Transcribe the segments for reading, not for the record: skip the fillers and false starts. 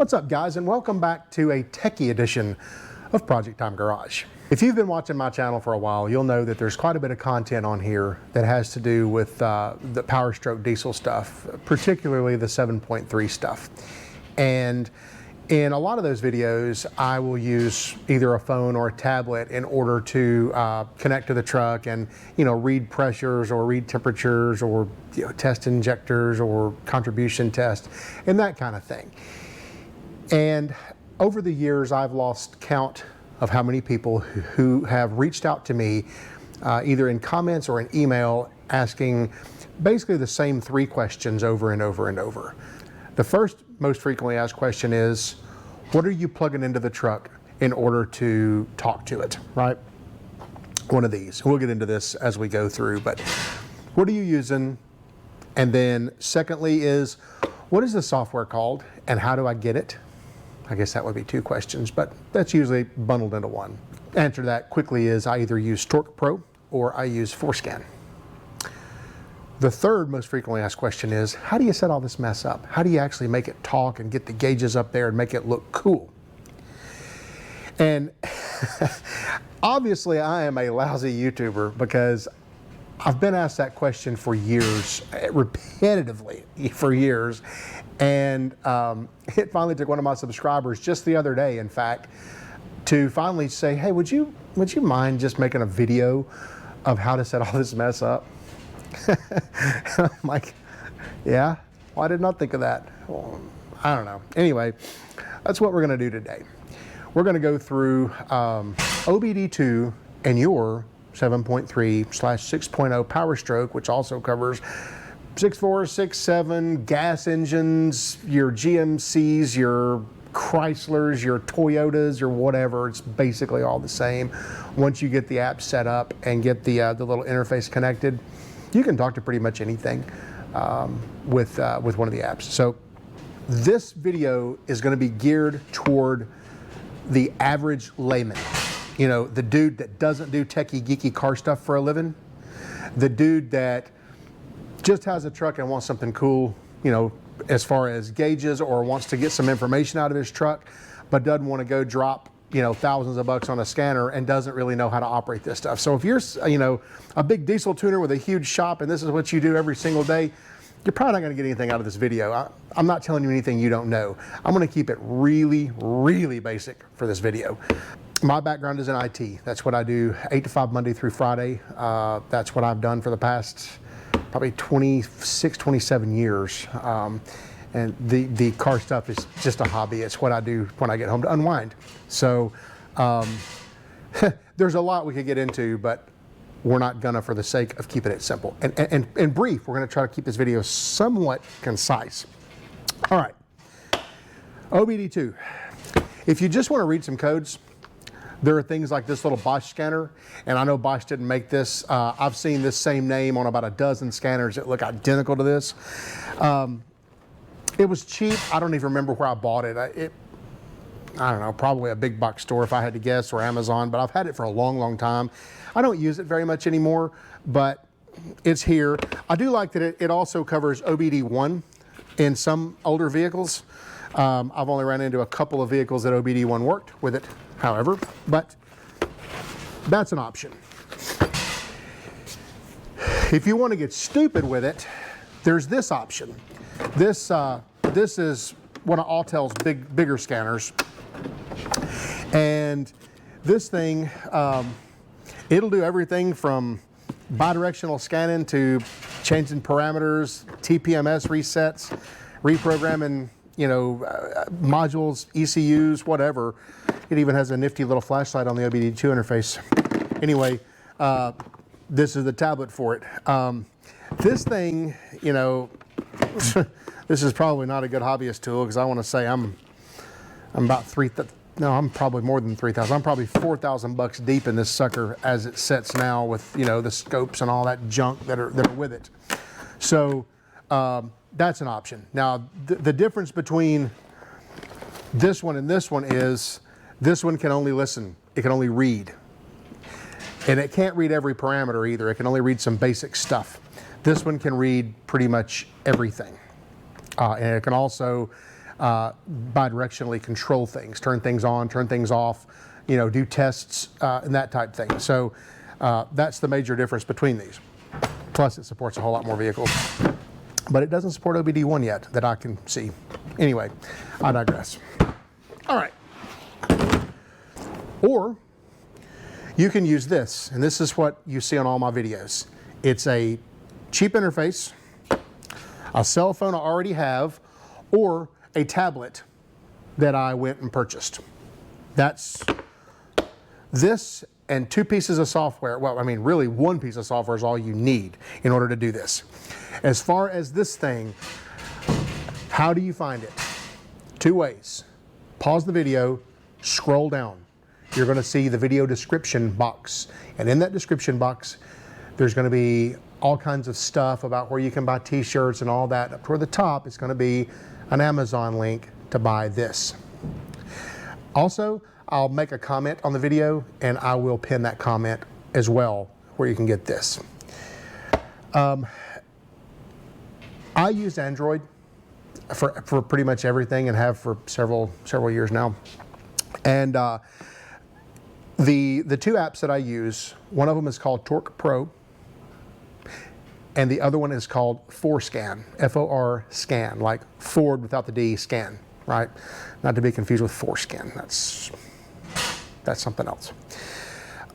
What's up, guys, and welcome back to a techie edition of Project Time Garage. If you've been watching my channel for a while, you'll know that there's quite a bit of content on here that has to do with the Powerstroke diesel stuff, particularly the 7.3 stuff. And in a lot of those videos, I will use either a phone or a tablet in order to connect to the truck and, read pressures or read temperatures or test injectors or contribution test and that kind of thing. And over the years, I've lost count of how many people who have reached out to me either in comments or in email asking basically the same three questions over and over and over. The first most frequently asked question is, what are you plugging into the truck in order to talk to it, right? One of these. We'll get into this as we go through, but what are you using? And then secondly is, what is the software called and how do I get it? I guess that would be two questions, but that's usually bundled into one. Answer to that quickly is I either use Torque Pro or I use ForScan. The third most frequently asked question is, how do you set all this mess up? How do you actually make it talk and get the gauges up there and make it look cool? And obviously I am a lousy YouTuber because I've been asked that question for years, repetitively for years. And it finally took one of my subscribers just the other day, in fact, to finally say, hey, would you mind just making a video of how to set all this mess up? I'm like, yeah, well, I did not think of that. Well, I don't know. Anyway, that's what we're going to do today. We're going to go through OBD2 and your 7.3/6.0 Powerstroke, which also covers 6.4, 6.7, gas engines, your GMCs, your Chryslers, your Toyotas, or whatever. It's basically all the same. Once you get the app set up and get the little interface connected, you can talk to pretty much anything with one of the apps. So this video is going to be geared toward the average layman. The dude that doesn't do techie, geeky car stuff for a living. The dude that just has a truck and wants something cool, as far as gauges, or wants to get some information out of his truck, but doesn't want to go drop, thousands of bucks on a scanner and doesn't really know how to operate this stuff. So if you're, a big diesel tuner with a huge shop and this is what you do every single day, you're probably not going to get anything out of this video. I'm not telling you anything you don't know. I'm going to keep it really, really basic for this video. My background is in IT. That's what I do 8 to 5 Monday through Friday. That's what I've done for the past probably 26, 27 years. And the car stuff is just a hobby. It's what I do when I get home to unwind. So there's a lot we could get into, but we're not gonna for the sake of keeping it simple. And brief, we're gonna try to keep this video somewhat concise. All right, OBD2. If you just wanna read some codes, there are things like this little Bosch scanner, and I know Bosch didn't make this. I've seen this same name on about a dozen scanners that look identical to this. It was cheap. I don't even remember where I bought it. I don't know, probably a big box store if I had to guess, or Amazon, but I've had it for a long, long time. I don't use it very much anymore, but it's here. I do like that it also covers OBD1 in some older vehicles. I've only ran into a couple of vehicles that OBD1 worked with it, however, but that's an option. If you want to get stupid with it, there's this option. This is one of Autel's bigger scanners, and this thing, it'll do everything from bidirectional scanning to changing parameters, TPMS resets, reprogramming, modules, ECUs, whatever. It even has a nifty little flashlight on the OBD2 interface. Anyway, this is the tablet for it. This thing, this is probably not a good hobbyist tool, because I want to say I'm about I'm probably more than 3,000. I'm probably 4,000 bucks deep in this sucker as it sits now, with the scopes and all that junk that are with it. So that's an option. Now the difference between this one and this one is this one can only listen. It can only read, and it can't read every parameter either. It can only read some basic stuff. This one can read pretty much everything, and it can also bidirectionally control things, turn things on, turn things off, you know, do tests and that type thing. So that's the major difference between these. Plus it supports a whole lot more vehicles. But it doesn't support OBD1 yet that I can see. Anyway, I digress. All right. Or you can use this, and this is what you see on all my videos. It's a cheap interface, a cell phone I already have, or a tablet that I went and purchased. That's this and 2 pieces of software. Well, I mean, really 1 piece of software is all you need in order to do this. As far as this thing, how do you find it? 2 ways. Pause the video, scroll down. You're going to see the video description box. And in that description box, there's going to be all kinds of stuff about where you can buy t-shirts and all that. Up toward the top, it's going to be an Amazon link to buy this. Also, I'll make a comment on the video and I will pin that comment as well where you can get this. I use Android for pretty much everything and have for several years now. And the 2 apps that I use, one of them is called Torque Pro and the other one is called ForScan, F-O-R-Scan, like Ford without the D, scan, right? Not to be confused with ForScan, that's something else.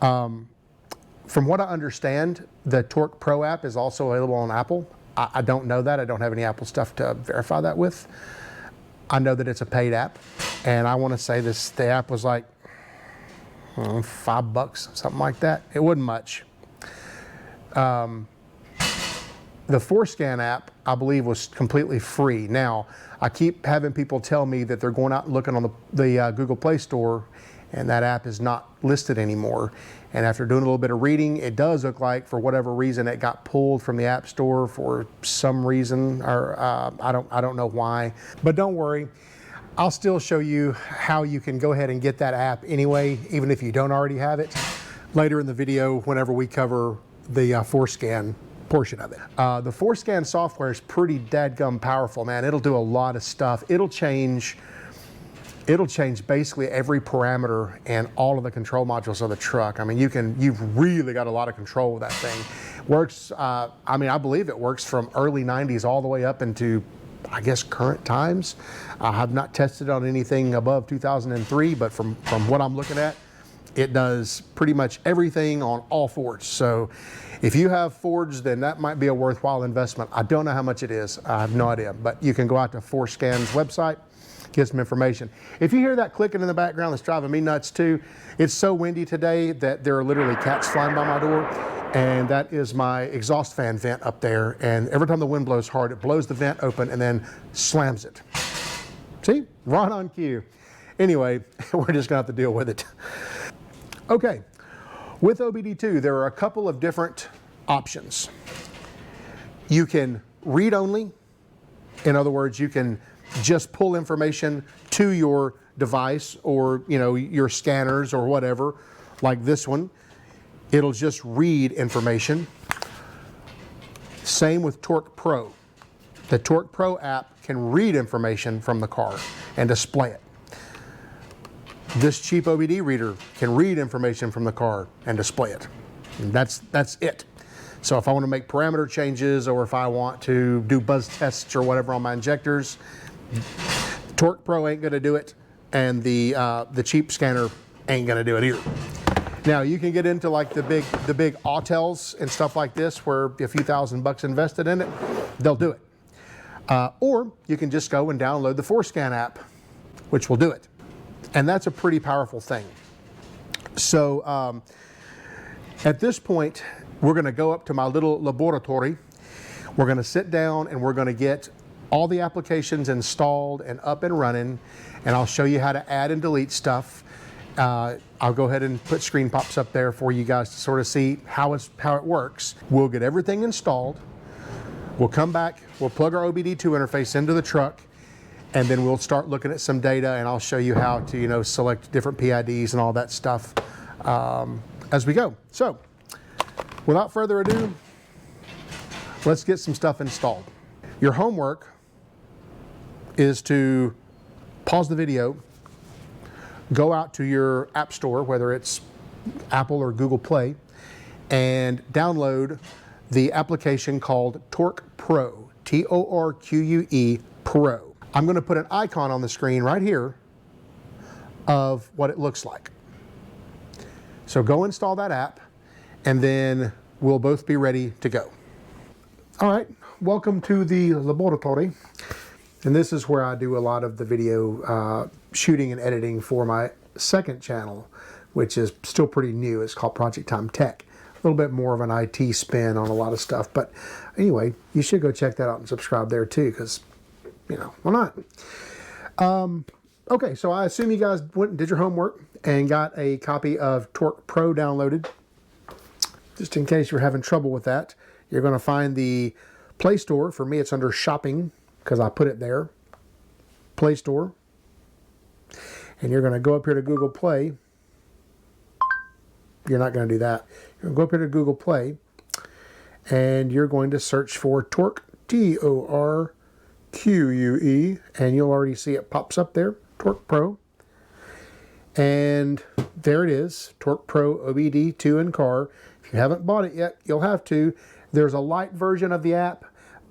From what I understand, the Torque Pro app is also available on Apple. I don't know that. I don't have any Apple stuff to verify that with. I know that it's a paid app, and I want to say the app was like $5, something like that. It wasn't much. The ForScan app, I believe, was completely free. Now, I keep having people tell me that they're going out and looking on the Google Play Store, and that app is not listed anymore. And after doing a little bit of reading, it does look like, for whatever reason, it got pulled from the App Store for some reason, or I don't know why. But don't worry, I'll still show you how you can go ahead and get that app anyway, even if you don't already have it, later in the video whenever we cover the ForScan portion of it. The ForScan software is pretty dadgum powerful, man. It'll do a lot of stuff. It'll change basically every parameter and all of the control modules of the truck. I mean, you've really got a lot of control with that thing. Works, I mean, I believe it works from early 90s all the way up into, I guess, current times. I have not tested on anything above 2003, but from what I'm looking at, it does pretty much everything on all Fords. So if you have Fords, then that might be a worthwhile investment. I don't know how much it is. I have no idea, but you can go out to ForScan's website, get some information. If you hear that clicking in the background, that's driving me nuts too. It's so windy today that there are literally cats flying by my door, and that is my exhaust fan vent up there. And every time the wind blows hard, it blows the vent open and then slams it. See, right on cue. Anyway, we're just gonna have to deal with it. Okay, with OBD2, there are a couple of different options. You can read only. In other words, you can just pull information to your device or, you know, your scanners or whatever, like this one. It'll just read information. Same with Torque Pro. The Torque Pro app can read information from the car and display it. This cheap OBD reader can read information from the car and display it. And that's it. So if I want to make parameter changes or if I want to do buzz tests or whatever on my injectors, Torque Pro ain't going to do it, and the cheap scanner ain't going to do it either. Now you can get into like the big Autels and stuff like this, where a few $1,000 invested in it, they'll do it. Or you can just go and download the ForScan app, which will do it. And that's a pretty powerful thing. So at this point, we're going to go up to my little laboratory. We're going to sit down and we're going to get all the applications installed and up and running, and I'll show you how to add and delete stuff. I'll go ahead and put screen pops up there for you guys to sort of see how it works. We'll get everything installed. We'll come back, we'll plug our OBD2 interface into the truck, and then we'll start looking at some data, and I'll show you how to, you know, select different PIDs and all that stuff as we go. So, without further ado, let's get some stuff installed. Your homework is to pause the video, go out to your app store, whether it's Apple or Google Play, and download the application called Torque Pro, T-O-R-Q-U-E Pro. I'm going to put an icon on the screen right here of what it looks like. So go install that app, and then we'll both be ready to go. All right, welcome to the laboratory. And this is where I do a lot of the video shooting and editing for my second channel, which is still pretty new. It's called Project Time Tech. A little bit more of an IT spin on a lot of stuff. But anyway, you should go check that out and subscribe there too, because, you know, why not? Okay, so I assume you guys went and did your homework and got a copy of Torque Pro downloaded. Just in case you're having trouble with that, you're going to find the Play Store. For me, it's under Shopping, because I put it there. Play Store. And you're going to go up here to Google Play. You're not going to do that. You're going to go up here to Google Play, and you're going to search for Torque, T-O-R-Q-U-E, and you'll already see it pops up there, Torque Pro. And there it is, Torque Pro OBD2 in car. If you haven't bought it yet, you'll have to. There's a light version of the app,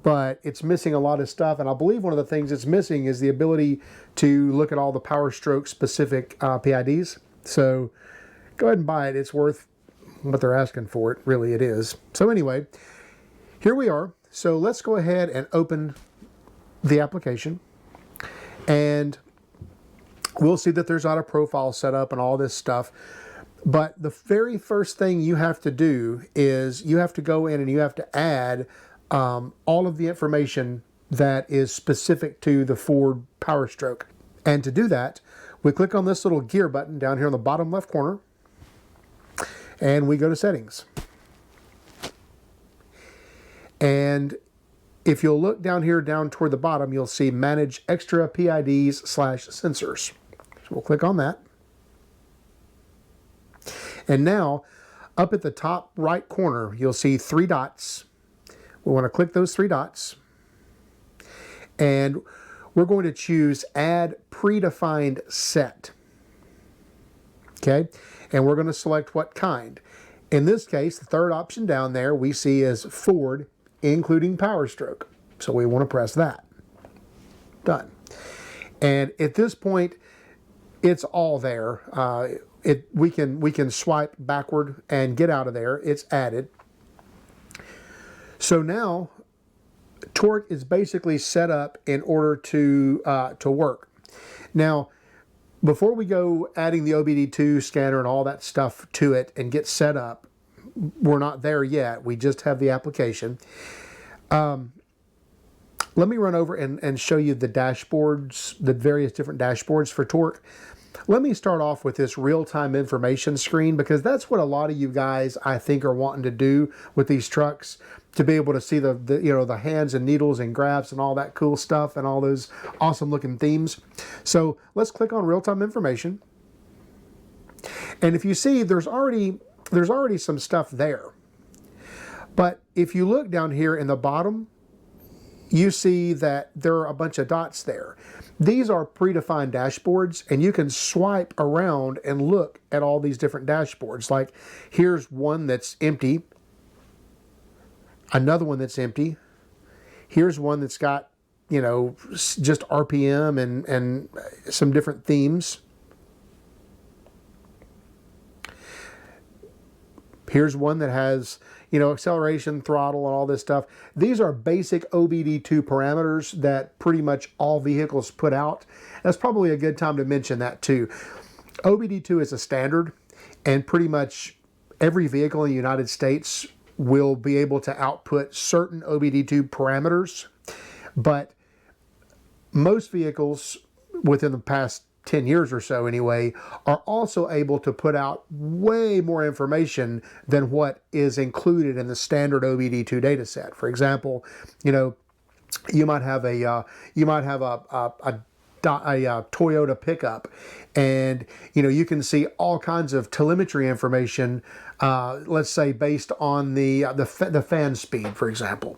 but it's missing a lot of stuff. And I believe one of the things it's missing is the ability to look at all the Powerstroke specific PIDs. So go ahead and buy it. It's worth what they're asking for it. Really, it is. So anyway, here we are. So let's go ahead and open the application. And we'll see that there's auto profile set up and all this stuff. But the very first thing you have to do is you have to go in and you have to add all of the information that is specific to the Ford Powerstroke. And to do that, we click on this little gear button down here in the bottom left corner, and we go to Settings. And if you'll look down here, down toward the bottom, you'll see Manage Extra PIDs/Sensors. So we'll click on that. And now, up at the top right corner, you'll see 3 dots. We want to click those 3 dots. And we're going to choose Add Predefined Set. Okay? And we're going to select what kind. In this case, the third option down there we see is Ford, including Powerstroke. So we want to press that. Done. And at this point, it's all there. We can swipe backward and get out of there. It's added. So now Torque is basically set up in order to work. Now, before we go adding the OBD2 scanner and all that stuff to it and get set up, we're not there yet. We just have the application. Let me run over and show you the dashboards, the various different dashboards for Torque. Let me start off with this real-time information screen, because that's what a lot of you guys, I think, are wanting to do with these trucks, to be able to see the hands and needles and graphs and all that cool stuff and all those awesome looking themes. So let's click on real-time information. And if you see, there's already some stuff there. But if you look down here in the bottom, you see that there are a bunch of dots there. These are predefined dashboards, and you can swipe around and look at all these different dashboards. Like, here's one that's empty, another one that's empty. Here's one that's got, you know, just RPM and some different themes. Here's one that has, you know, acceleration, throttle, and all this stuff. These are basic OBD2 parameters that pretty much all vehicles put out. That's probably a good time to mention that too. OBD2 is a standard, and pretty much every vehicle in the United States will be able to output certain OBD2 parameters. But most vehicles within the past 10 years or so anyway, are also able to put out way more information than what is included in the standard OBD2 data set. For example, you know, you might have a Toyota pickup, and you know, you can see all kinds of telemetry information, let's say based on the fan speed, for example.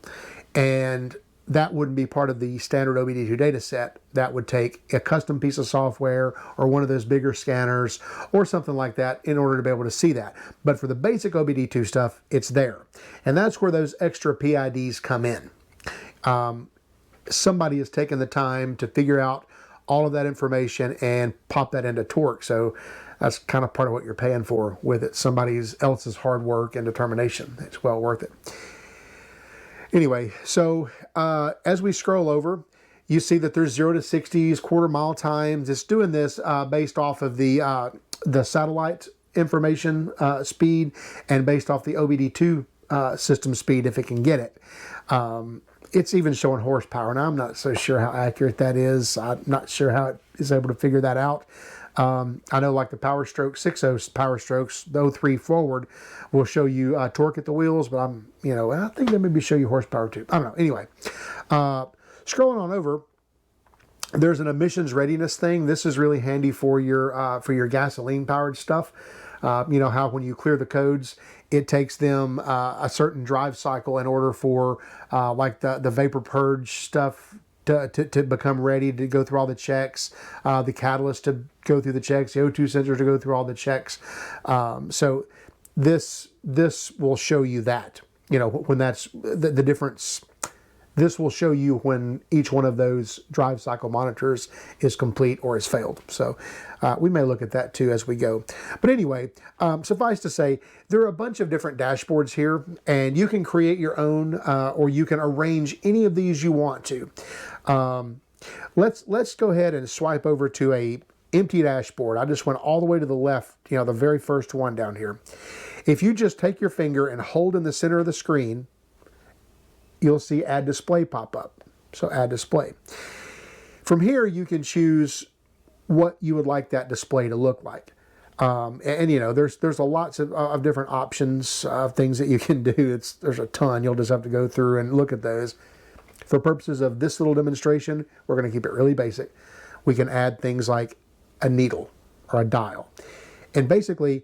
And that wouldn't be part of the standard OBD2 data set. That would take a custom piece of software or one of those bigger scanners or something like that in order to be able to see that. But for the basic OBD2 stuff, it's there. And that's where those extra PIDs come in. Somebody has taken the time to figure out all of that information and pop that into Torque. So that's kind of part of what you're paying for with it. Somebody else's hard work and determination. It's well worth it. Anyway, so as we scroll over, you see that there's 0 to 60s, quarter-mile times. It's doing this based off of the satellite information speed and based off the OBD2 system speed if it can get it. It's even showing horsepower. Now, I'm not so sure how accurate that is. I'm not sure how it is able to figure that out. I know like the Powerstroke 6.0 Powerstrokes, the 03 forward, will show you torque at the wheels, but I think they maybe show you horsepower too. I don't know. Anyway, scrolling on over, there's an emissions readiness thing. This is really handy for your gasoline powered stuff. You know how when you clear the codes, it takes them a certain drive cycle in order for like the vapor purge stuff to become ready to go through all the checks, the catalyst to go through the checks, the O2 sensors to go through all the checks. So this will show you that, when that's the difference. This will show you when each one of those drive cycle monitors is complete or has failed. So we may look at that too as we go. But anyway, suffice to say, there are a bunch of different dashboards here, and you can create your own or you can arrange any of these you want to. Let's go ahead and swipe over to a empty dashboard. I just went all the way to the left, the very first one down here. If you just take your finger and hold in the center of the screen, you'll see Add Display pop up. So Add Display. From here, you can choose what you would like that display to look like. There's a lots of different options of things that you can do. There's a ton. You'll just have to go through and look at those. For purposes of this little demonstration, we're going to keep it really basic. We can add things like a needle or a dial. And basically,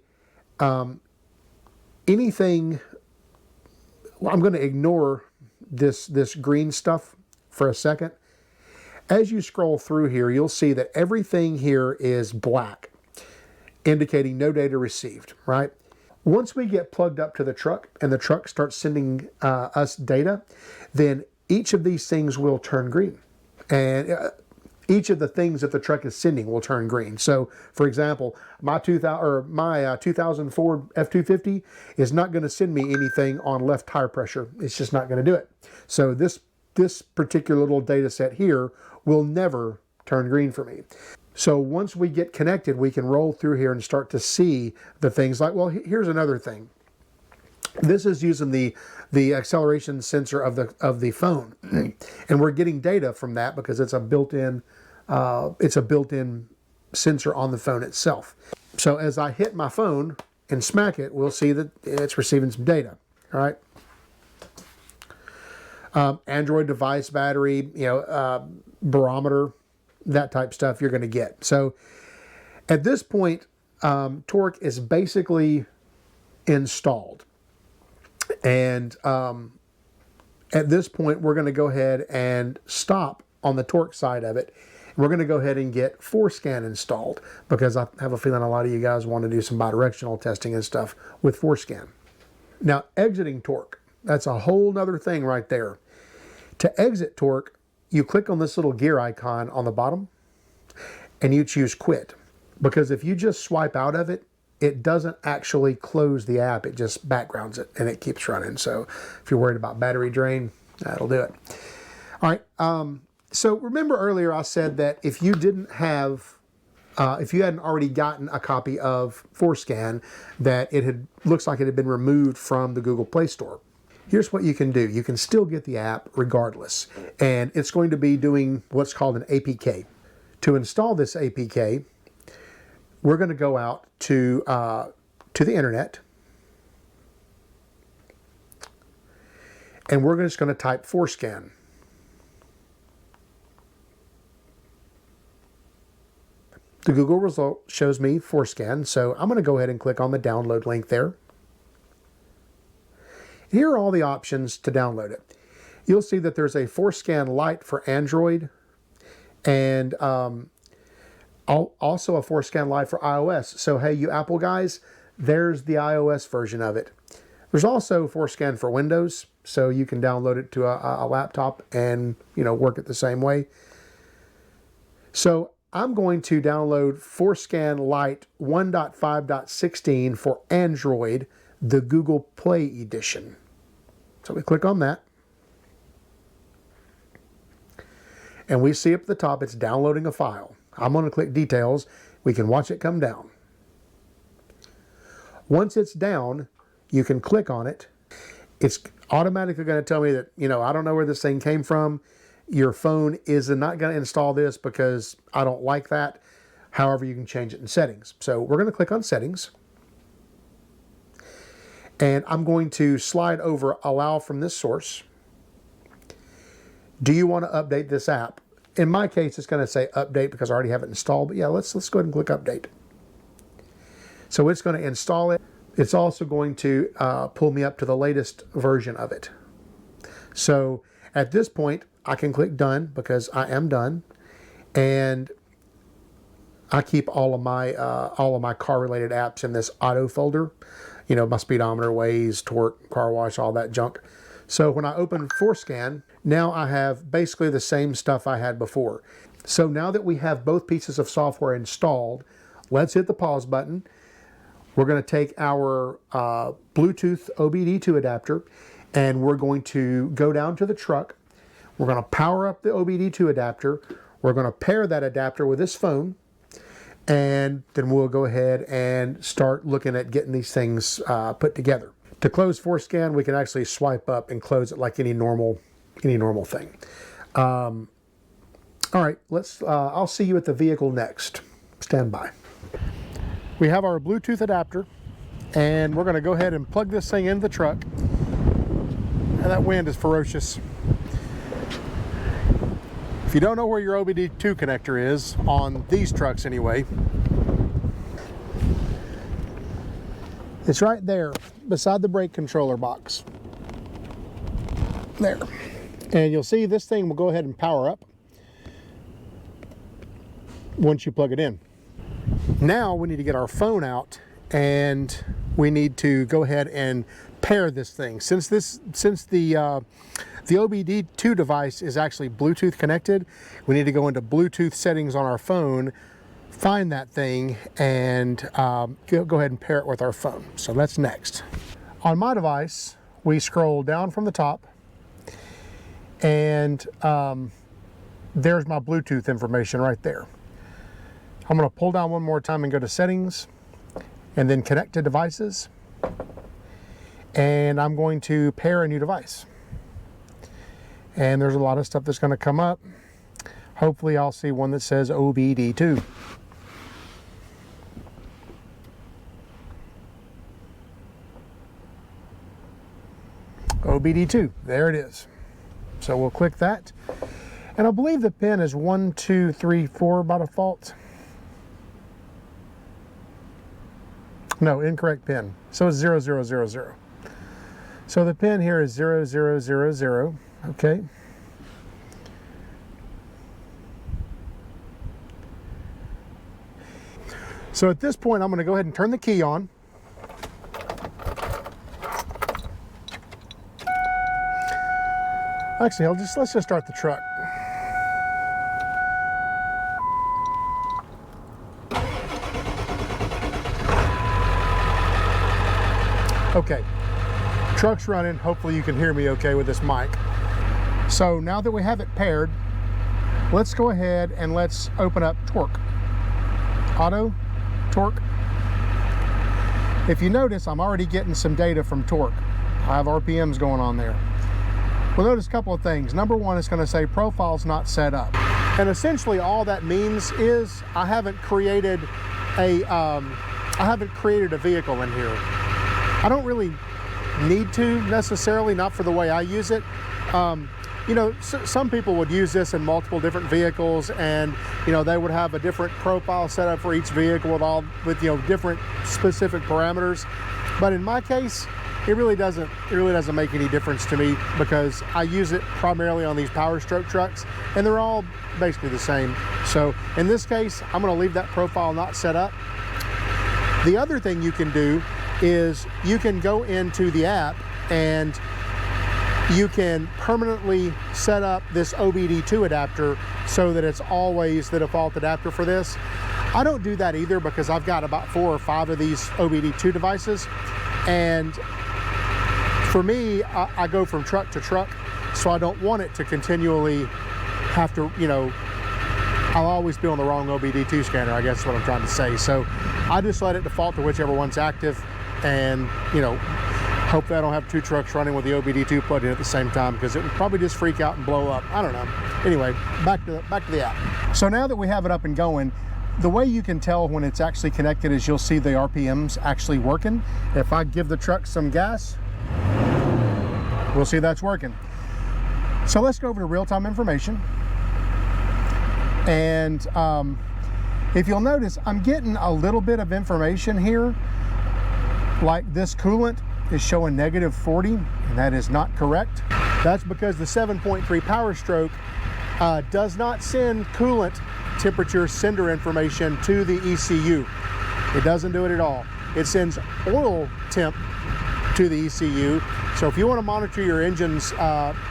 anything, I'm going to ignore this green stuff for a second. As you scroll through here, you'll see that everything here is black, indicating no data received, right? Once we get plugged up to the truck and the truck starts sending us data, then each of these things will turn green. And each of the things that the truck is sending will turn green. So, for example, my 2000 Ford F-250 is not going to send me anything on left tire pressure. It's just not going to do it. So this particular little data set here will never turn green for me. So once we get connected, we can roll through here and start to see the things like, well, here's another thing. This is using the acceleration sensor of the phone, and we're getting data from that because it's a built-in sensor on the phone itself. So as I hit my phone and smack it, we'll see that it's receiving some data. All right. Android device battery, barometer, that type stuff you're going to get. So at this point, Torque is basically installed. And at this point, we're going to go ahead and stop on the Torque side of it. We're going to go ahead and get ForScan installed because I have a feeling a lot of you guys want to do some bidirectional testing and stuff with ForScan. Now, exiting Torque, that's a whole nother thing right there. To exit Torque, you click on this little gear icon on the bottom and you choose Quit. Because if you just swipe out of it, it doesn't actually close the app. It just backgrounds it and it keeps running. So if you're worried about battery drain, that'll do it. All right. So remember earlier I said that if you didn't have, if you hadn't already gotten a copy of ForScan, that looks like it had been removed from the Google Play Store. Here's what you can do. You can still get the app regardless. And it's going to be doing what's called an APK. To install this APK, we're going to go out to the internet. And we're just going to type ForScan. The Google result shows me ForScan, so I'm going to go ahead and click on the download link there. Here are all the options to download it. you'll see that there's a ForScan Lite for Android and also a ForScan Lite for iOS. So hey, you Apple guys, there's the iOS version of it. There's also ForScan for Windows, so you can download it to a laptop and work it the same way. So I'm going to download ForScan Lite 1.5.16 for Android, the Google Play edition. So we click on that. And we see up at the top it's downloading a file. I'm going to click Details. We can watch it come down. Once it's down, you can click on it. It's automatically going to tell me that, I don't know where this thing came from. Your phone is not going to install this because I don't like that. However, you can change it in settings. So we're going to click on Settings. And I'm going to slide over Allow from this source. Do you want to update this app? In my case, it's going to say Update because I already have it installed. But yeah, let's go ahead and click Update. So it's going to install it. It's also going to pull me up to the latest version of it. So at this point, I can click Done because I am done, and I keep all of my car-related apps in this Auto folder. My speedometer, Waze, Torque, car wash, all that junk. So when I open ForScan, now I have basically the same stuff I had before. So now that we have both pieces of software installed, let's hit the pause button. We're going to take our Bluetooth OBD2 adapter and we're going to go down to the truck. We're going to power up the OBD2 adapter. We're going to pair that adapter with this phone, and then we'll go ahead and start looking at getting these things put together. To close ForScan, we can actually swipe up and close it like any normal thing. All right, I'll see you at the vehicle next. Stand by. We have our Bluetooth adapter, and we're going to go ahead and plug this thing into the truck. And that wind is ferocious. If you don't know where your OBD2 connector is, on these trucks anyway, it's right there beside the brake controller box. There. And you'll see this thing will go ahead and power up once you plug it in. Now we need to get our phone out and we need to go ahead and pair this thing. Since the OBD2 device is actually Bluetooth connected, we need to go into Bluetooth settings on our phone, find that thing, and go ahead and pair it with our phone. So that's next. On my device, we scroll down from the top, and there's my Bluetooth information right there. I'm going to pull down one more time and go to Settings, and then Connect to Devices, and I'm going to pair a new device. And there's a lot of stuff that's going to come up. Hopefully I'll see one that says OBD2. OBD2, there it is. So we'll click that. And I believe the pin is 1, 2, 3, 4 by default. No, incorrect pin. So it's 0000. So the pin here is 0000. Okay. So at this point, I'm going to go ahead and turn the key on. Actually, let's just start the truck. Okay, truck's running. Hopefully you can hear me okay with this mic. So now that we have it paired, let's go ahead and let's open up Torque. Auto, Torque. If you notice, I'm already getting some data from Torque. I have RPMs going on there. We'll notice a couple of things. Number one, it's going to say profile's not set up. And essentially all that means is I haven't created a vehicle in here. I don't really need to necessarily, not for the way I use it. You know, some people would use this in multiple different vehicles, and you know, they would have a different profile set up for each vehicle with different specific parameters. But in my case, it really doesn't make any difference to me because I use it primarily on these Powerstroke trucks and they're all basically the same. So in this case, I'm going to leave that profile not set up. The other thing you can do is you can go into the app and you can permanently set up this OBD2 adapter so that it's always the default adapter for this. I don't do that either because I've got about 4 or 5 of these OBD2 devices, and for me, I go from truck to truck, so I don't want it to continually have to, you know, I'll always be on the wrong OBD2 scanner, I guess is what I'm trying to say. So I just let it default to whichever one's active, and, you know, hope that I don't have 2 trucks running with the OBD2 plugged in at the same time because it would probably just freak out and blow up. I don't know. Anyway, back to the app. So now that we have it up and going, the way you can tell when it's actually connected is you'll see the RPMs actually working. If I give the truck some gas, we'll see that's working. So let's go over to real-time information. And if you'll notice, I'm getting a little bit of information here. Like this coolant is showing -40, and that is not correct. That's because the 7.3 Powerstroke does not send coolant temperature sender information to the ECU. It doesn't do it at all. It sends oil temp to the ECU. So if you want to monitor your engine's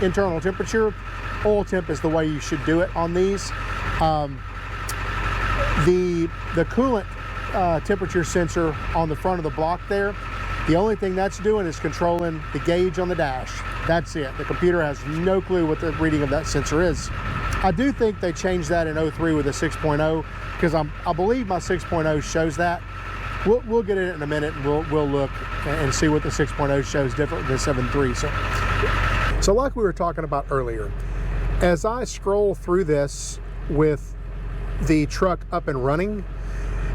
internal temperature, oil temp is the way you should do it on these. The coolant temperature sensor on the front of the block there, the only thing that's doing is controlling the gauge on the dash. That's it. The computer has no clue what the reading of that sensor is. I do think they changed that in 03 with the 6.0 because I believe my 6.0 shows that. We'll get in it in a minute and we'll look and see what the 6.0 shows different than the 7.3. So like we were talking about earlier, as I scroll through this with the truck up and running,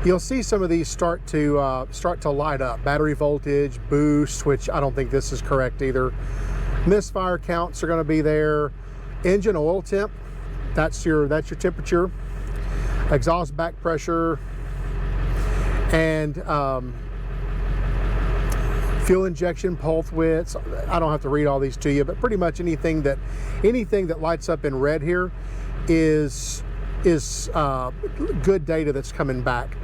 you'll see some of these start to light up. Battery voltage, boost, which I don't think this is correct either. Misfire counts are going to be there. Engine oil temp, that's your temperature. Exhaust back pressure, and fuel injection pulse widths. I don't have to read all these to you, but pretty much anything that lights up in red here is good data that's coming back.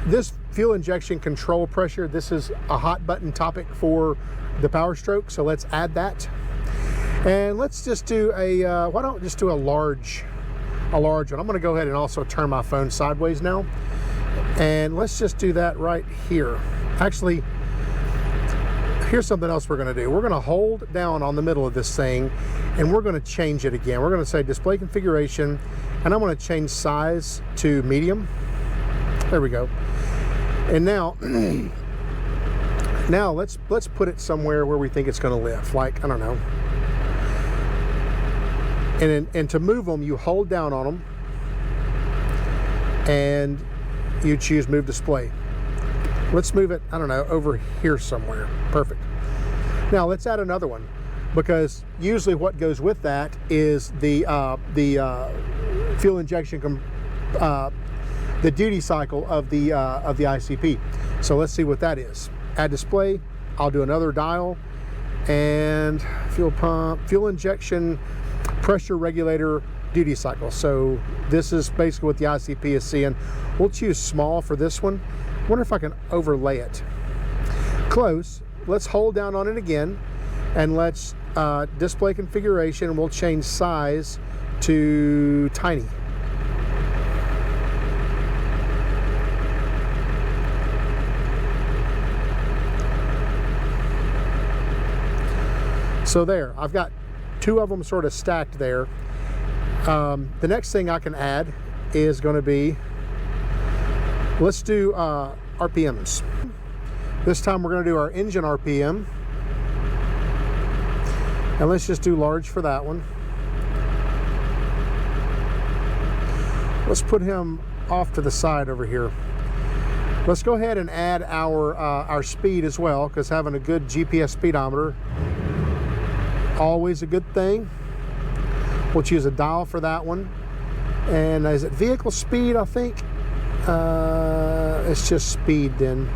This fuel injection control pressure, this is a hot button topic for the Powerstroke, so let's add that. And let's just do a, why don't we just do a large one. I'm gonna go ahead and also turn my phone sideways now. And let's just do that right here. Actually, here's something else we're gonna do. We're gonna hold down on the middle of this thing and we're gonna change it again. We're gonna say display configuration, and I'm gonna change size to medium. There we go. And now, now let's put it somewhere where we think it's gonna live. Like, I don't know. And to move them, you hold down on them and you choose move display. Let's move it, I don't know, over here somewhere. Perfect. Now let's add another one, because usually what goes with that is the fuel injection, the duty cycle of the ICP. So let's see what that is. Add display. I'll do another dial, and fuel pump, fuel injection, pressure regulator, duty cycle. So this is basically what the ICP is seeing. We'll choose small for this one. Wonder if I can overlay it. Close. Let's hold down on it again, and let's display configuration. We'll change size to tiny. So there, I've got 2 of them sort of stacked there. The next thing I can add is going to be, let's do RPMs. This time we're going to do our engine RPM. And let's just do large for that one. Let's put him off to the side over here. Let's go ahead and add our speed as well, because having a good GPS speedometer, always a good thing. We'll choose a dial for that one. And is it vehicle speed, I think? It's just speed then.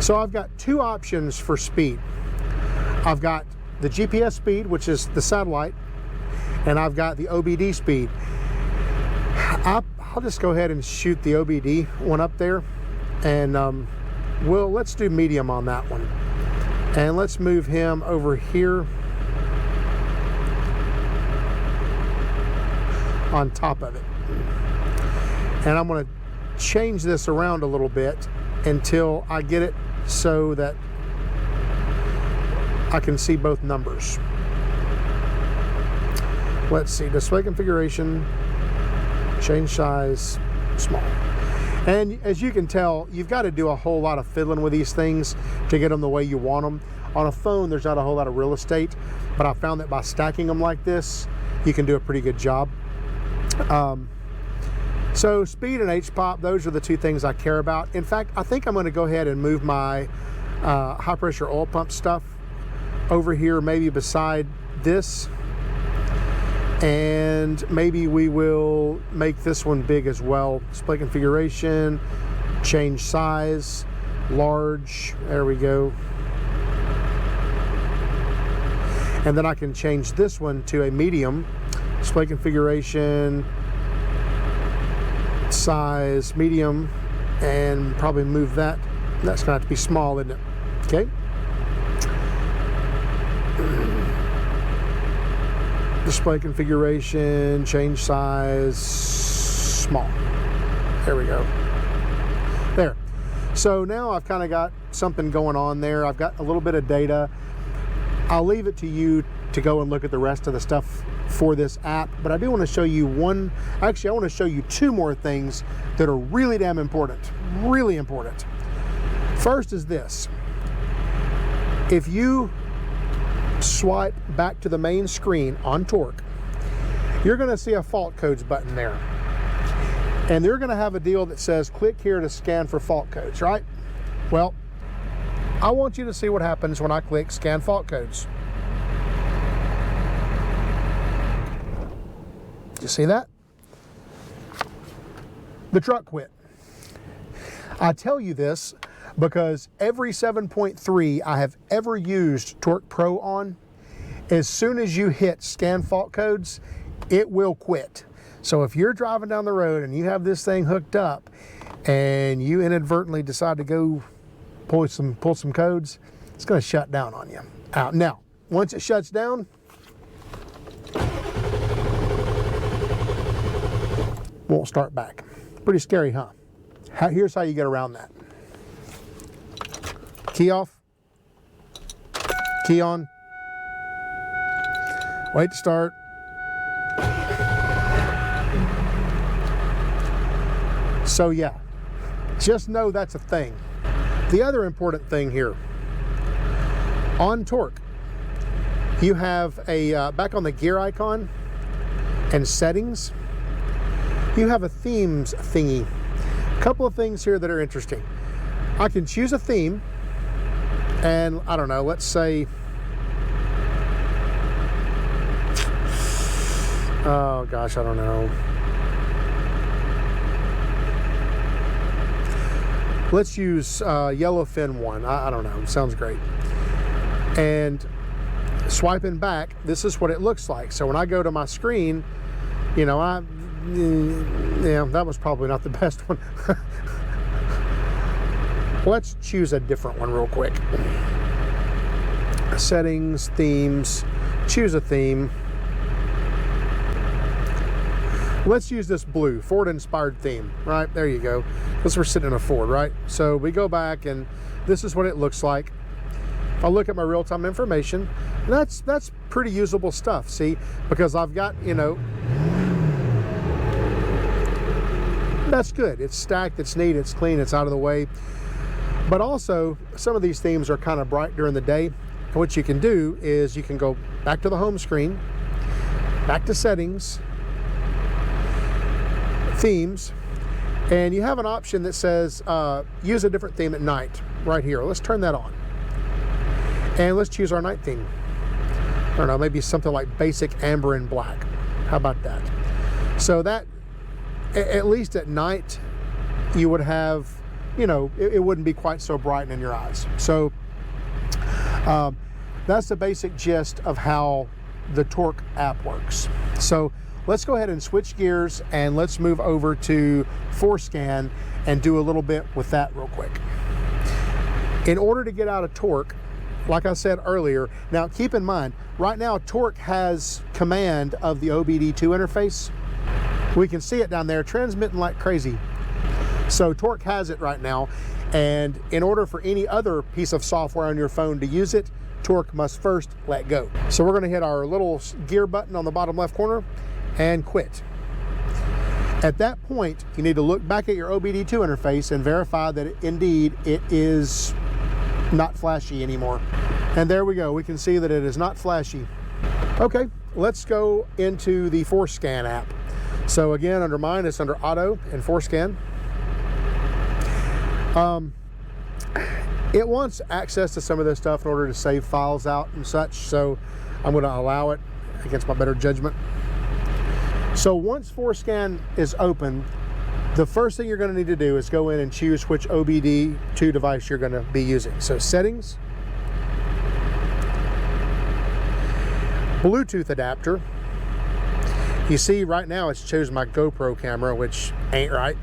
So I've got two options for speed. I've got the GPS speed, which is the satellite, and I've got the OBD speed. I'll just go ahead and shoot the OBD one up there, and let's do medium on that one. And let's move him over here on top of it. And I'm going to change this around a little bit until I get it so that I can see both numbers. Let's see, display configuration, change size, small. And as you can tell, you've got to do a whole lot of fiddling with these things to get them the way you want them. On a phone, there's not a whole lot of real estate, but I found that by stacking them like this, you can do a pretty good job. So speed and H-pop, those are the two things I care about. In fact, I think I'm going to go ahead and move my high pressure oil pump stuff over here, maybe beside this. And maybe we will make this one big as well. Display configuration, change size, large, there we go. And then I can change this one to a medium. Display configuration, size, medium, and probably move that. That's gonna have to be small, isn't it? Okay. Display configuration, change size, small. There we go. There. So now I've kind of got something going on there. I've got a little bit of data. I'll leave it to you to go and look at the rest of the stuff for this app, but I do want to show you I want to show you two more things that are really damn important, really important. First is this. If you swipe back to the main screen on Torque, you're going to see a fault codes button there. And they're going to have a deal that says click here to scan for fault codes, right? Well, I want you to see what happens when I click scan fault codes. You see that? The truck quit. I tell you this because every 7.3 I have ever used Torque Pro on, as soon as you hit scan fault codes, it will quit. So if you're driving down the road and you have this thing hooked up and you inadvertently decide to go pull some codes, it's going to shut down on you. Now, once it shuts down, won't start back. Pretty scary, huh? Here's how you get around that. Key off, key on, wait to start. So yeah, just know that's a thing. The other important thing here, on Torque, you have a, back on the gear icon and settings, you have a themes thingy. A couple of things here that are interesting. I can choose a theme, and I don't know, let's say, oh gosh, I don't know. Let's use yellowfin one. I don't know, sounds great. And swiping back, this is what it looks like. So when I go to my screen, you know, yeah, that was probably not the best one. Let's choose a different one real quick. Settings, themes, choose a theme. Let's use this blue, Ford inspired theme, right? There you go. Because we're sitting in a Ford, right? So we go back and this is what it looks like. If I look at my real-time information, that's pretty usable stuff, see? Because I've got, you know, that's good. It's stacked, it's neat, it's clean, it's out of the way. But also, some of these themes are kind of bright during the day. And what you can do is you can go back to the home screen, back to settings, themes, and you have an option that says use a different theme at night right here. Let's turn that on. And let's choose our night theme. I don't know, maybe something like basic amber and black. How about that? So that, at least at night, you would have you know, it wouldn't be quite so bright in your eyes. So that's the basic gist of how the Torque app works. So let's go ahead and switch gears and let's move over to ForScan and do a little bit with that real quick. In order to get out of Torque, like I said earlier, now keep in mind, right now Torque has command of the OBD2 interface. We can see it down there transmitting like crazy. So Torque has it right now, and in order for any other piece of software on your phone to use it, Torque must first let go. So we're going to hit our little gear button on the bottom left corner and quit. At that point, you need to look back at your OBD2 interface and verify that indeed it is not flashy anymore. And there we go. We can see that it is not flashy. Okay, let's go into the ForScan app. So again, under mine, it's under Auto and ForScan. It wants access to some of this stuff in order to save files out and such, so I'm going to allow it against my better judgment. So once ForScan is open, the first thing you're going to need to do is go in and choose which OBD2 device you're going to be using. So settings, Bluetooth adapter. You see right now it's chosen my GoPro camera, which ain't right.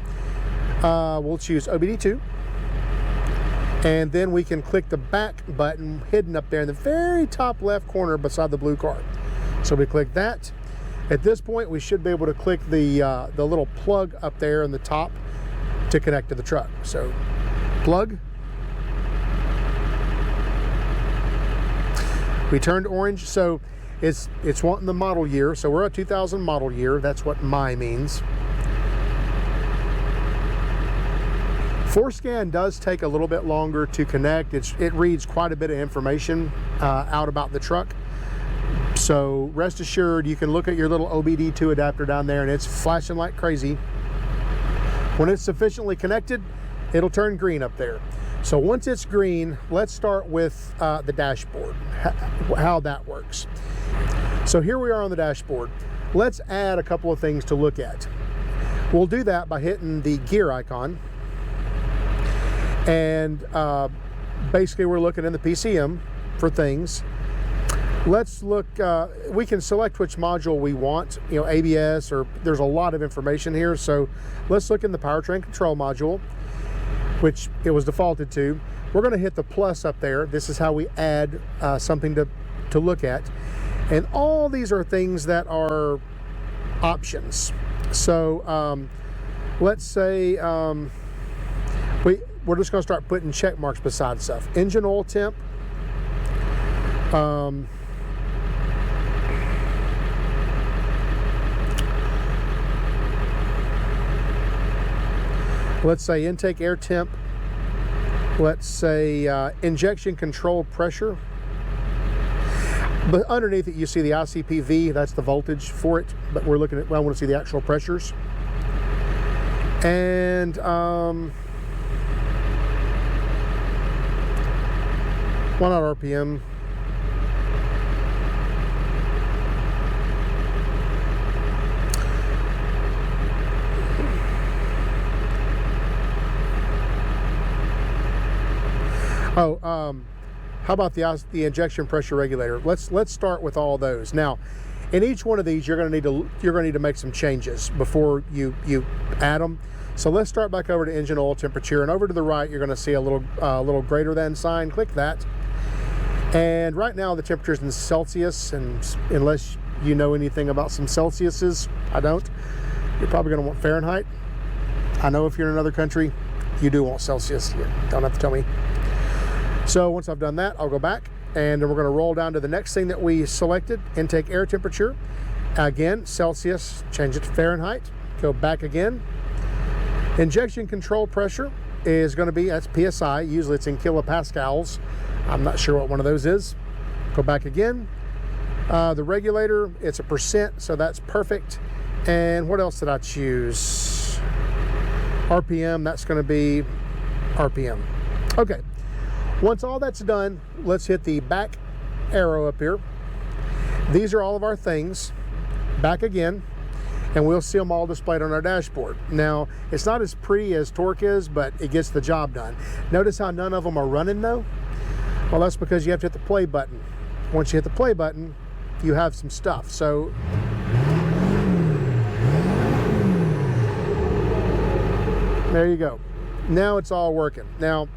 We'll choose OBD2. And then we can click the back button hidden up there in the very top left corner beside the blue card. So we click that. At this point, we should be able to click the little plug up there in the top to connect to the truck. So plug. We turned orange, so it's wanting the model year. So we're a 2000 model year. That's what my means. ForScan does take a little bit longer to connect. It reads quite a bit of information out about the truck. So rest assured, you can look at your little OBD2 adapter down there and it's flashing like crazy. When it's sufficiently connected, it'll turn green up there. So once it's green, let's start with the dashboard, how that works. So here we are on the dashboard. Let's add a couple of things to look at. We'll do that by hitting the gear icon. And basically we're looking in the PCM for things. Let's look, we can select which module we want, you know, ABS, or there's a lot of information here. So let's look in the powertrain control module, which it was defaulted to. We're going to hit the plus up there. This is how we add something to look at. And all these are things that are options. So let's say we're just going to start putting check marks beside stuff. Engine oil temp. Let's say intake air temp. Let's say injection control pressure. But underneath it, you see the ICPV. That's the voltage for it. But we're looking at, well, I want to see the actual pressures. And why not RPM? How about the injection pressure regulator? Let's start with all those. Now, in each one of these, you're going to need to make some changes before you add them. So let's start back over to engine oil temperature, and over to the right, you're going to see a little greater than sign. Click that. And right now the temperature is in Celsius, and unless you know anything about some Celsiuses, I don't. You're probably going to want Fahrenheit. I know if you're in another country, you do want Celsius. You don't have to tell me. So once I've done that, I'll go back, and then we're going to roll down to the next thing that we selected, intake air temperature. Again, Celsius, change it to Fahrenheit, go back again. Injection control pressure is going to be, that's PSI, usually it's in kilopascals. I'm not sure what one of those is. Go back again. The regulator, it's a percent, so that's perfect. And what else did I choose? RPM, that's going to be RPM. Okay. Once all that's done, let's hit the back arrow up here. These are all of our things. Back again. and we'll see them all displayed on our dashboard. Now, it's not as pretty as Torque is, but it gets the job done. Notice how none of them are running though? Well, that's because you have to hit the play button. Once you hit the play button, you have some stuff. So there you go. Now it's all working. Now,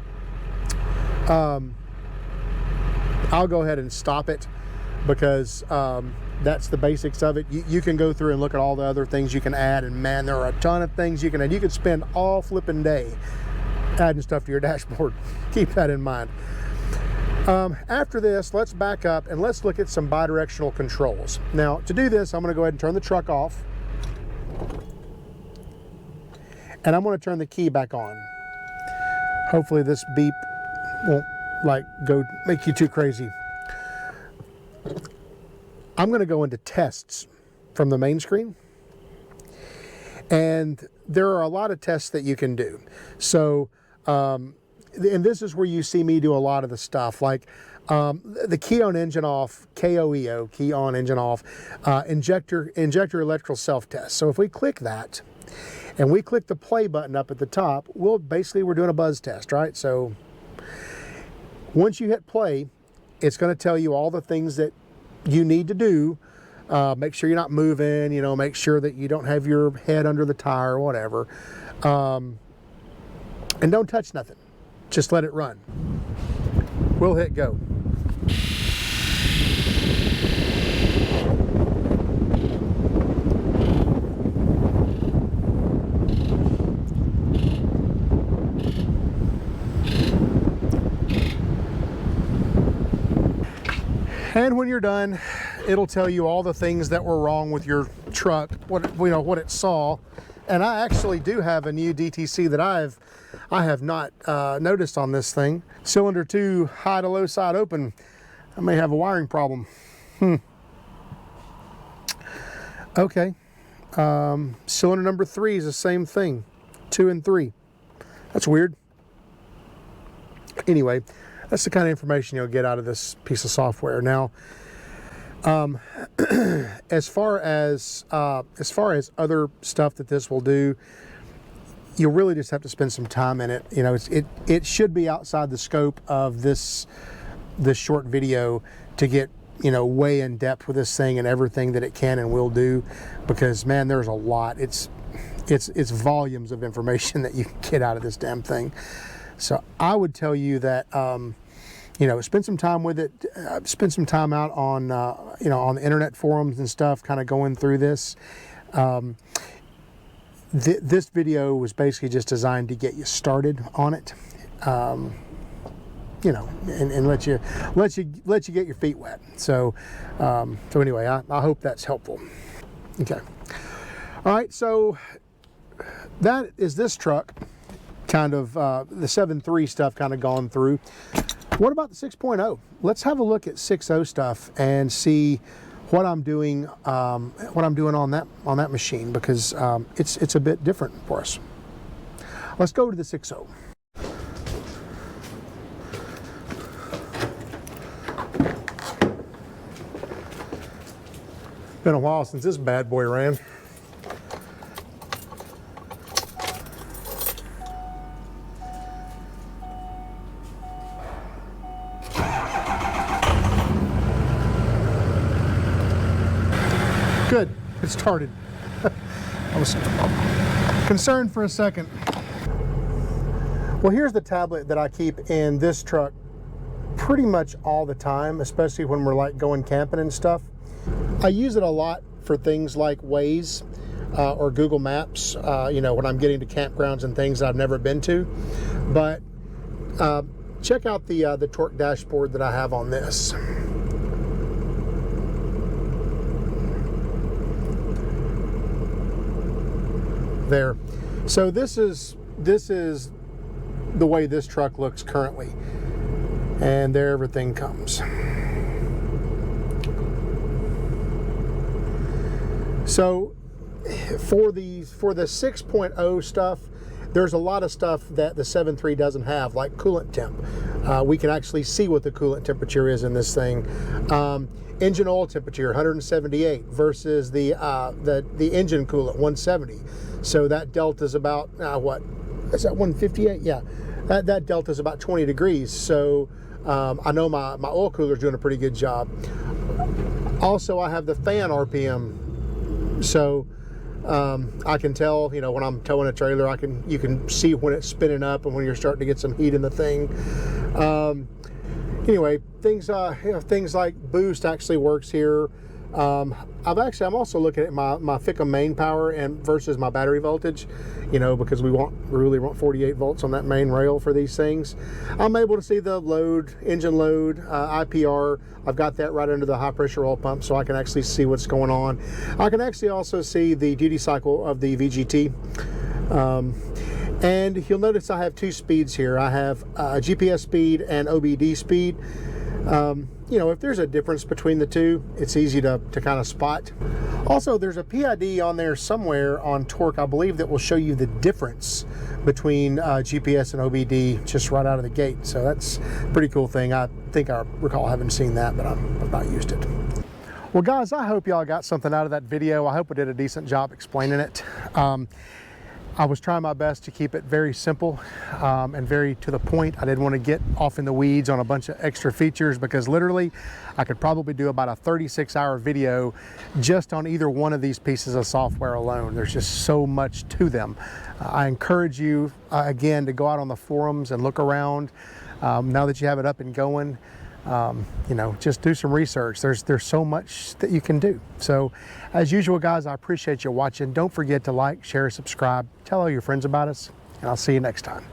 I'll go ahead and stop it because that's the basics of it. You can go through and look at all the other things you can add, and man, there are a ton of things you can add. You could spend all flipping day adding stuff to your dashboard. Keep that in mind. After this, let's back up and let's look at some bidirectional controls. Now, to do this, I'm going to go ahead and turn the truck off, and I'm going to turn the key back on. Hopefully this beep won't go make you too crazy. I'm going to go into tests from the main screen, and there are a lot of tests that you can do. So and this is where you see me do a lot of the stuff, like the key on engine off, KOEO, key on engine off, injector electrical self-test. So if we click that and we click the play button up at the top, we're doing a buzz test, right? So once you hit play, it's going to tell you all the things that you need to do. Make sure you're not moving, you know, make sure that you don't have your head under the tire or whatever. And don't touch nothing. Just let it run. We'll hit go. And when you're done, it'll tell you all the things that were wrong with your truck, what it saw. And I actually do have a new DTC that I have not noticed on this thing. Cylinder 2 high to low side open. I may have a wiring problem. Okay. Cylinder number 3 is the same thing. 2 and 3. That's weird. Anyway, that's the kind of information you'll get out of this piece of software. Now, as far as other stuff that this will do, you'll really just have to spend some time in it. You know, it should be outside the scope of this short video to get, you know, way in depth with this thing and everything that it can and will do, because man, there's a lot. It's volumes of information that you can get out of this damn thing. So I would tell you that you know, spend some time with it. Spend some time out on you know, on the internet forums and stuff, kind of going through this. This video was basically just designed to get you started on it, you know, and let you get your feet wet. So so anyway, I hope that's helpful. Okay, all right. So that is this truck, kind of the 7.3 stuff kind of gone through. What about the 6.0? Let's have a look at 6.0 stuff and see what I'm doing on that machine, because it's a bit different for us. Let's go to the 6.0. Been a while since this bad boy ran. Good, it started. I was concerned for a second. Well, here's the tablet that I keep in this truck pretty much all the time, especially when we're like going camping and stuff. I use it a lot for things like Waze or Google Maps, you know, when I'm getting to campgrounds and things that I've never been to. But check out the Torque dashboard that I have on this. There. So this is the way this truck looks currently, and there everything comes. So for the 6.0 stuff, there's a lot of stuff that the 7.3 doesn't have, like coolant temp. We can actually see what the coolant temperature is in this thing. Engine oil temperature 178 versus the engine coolant 170. So that delta is about what is that, 158? Yeah, that delta is about 20 degrees. So I know my oil cooler is doing a pretty good job. Also, I have the fan RPM, so I can tell, you know, when I'm towing a trailer, you can see when it's spinning up and when you're starting to get some heat in the thing. Anyway, things like boost actually works here. I'm also looking at my FICA main power and versus my battery voltage, you know, because we really want 48 volts on that main rail for these things. I'm able to see the load, engine load, IPR. I've got that right under the high pressure oil pump, so I can actually see what's going on. I can actually also see the duty cycle of the VGT. And you'll notice I have two speeds here. I have GPS speed and OBD speed. You know, if there's a difference between the two, it's easy to kind of spot. Also, there's a PID on there somewhere on Torque, I believe, that will show you the difference between GPS and OBD just right out of the gate. So that's a pretty cool thing. I think I recall having seen that, but I've not used it. Well, guys, I hope y'all got something out of that video. I hope I did a decent job explaining it. I was trying my best to keep it very simple and very to the point. I didn't want to get off in the weeds on a bunch of extra features, because literally I could probably do about a 36-hour video just on either one of these pieces of software alone. There's just so much to them. I encourage you again to go out on the forums and look around. Now that you have it up and going, you know, just do some research. There's so much that you can do. So as usual, guys, I appreciate you watching. Don't forget to like, share, subscribe, tell all your friends about us, and I'll see you next time.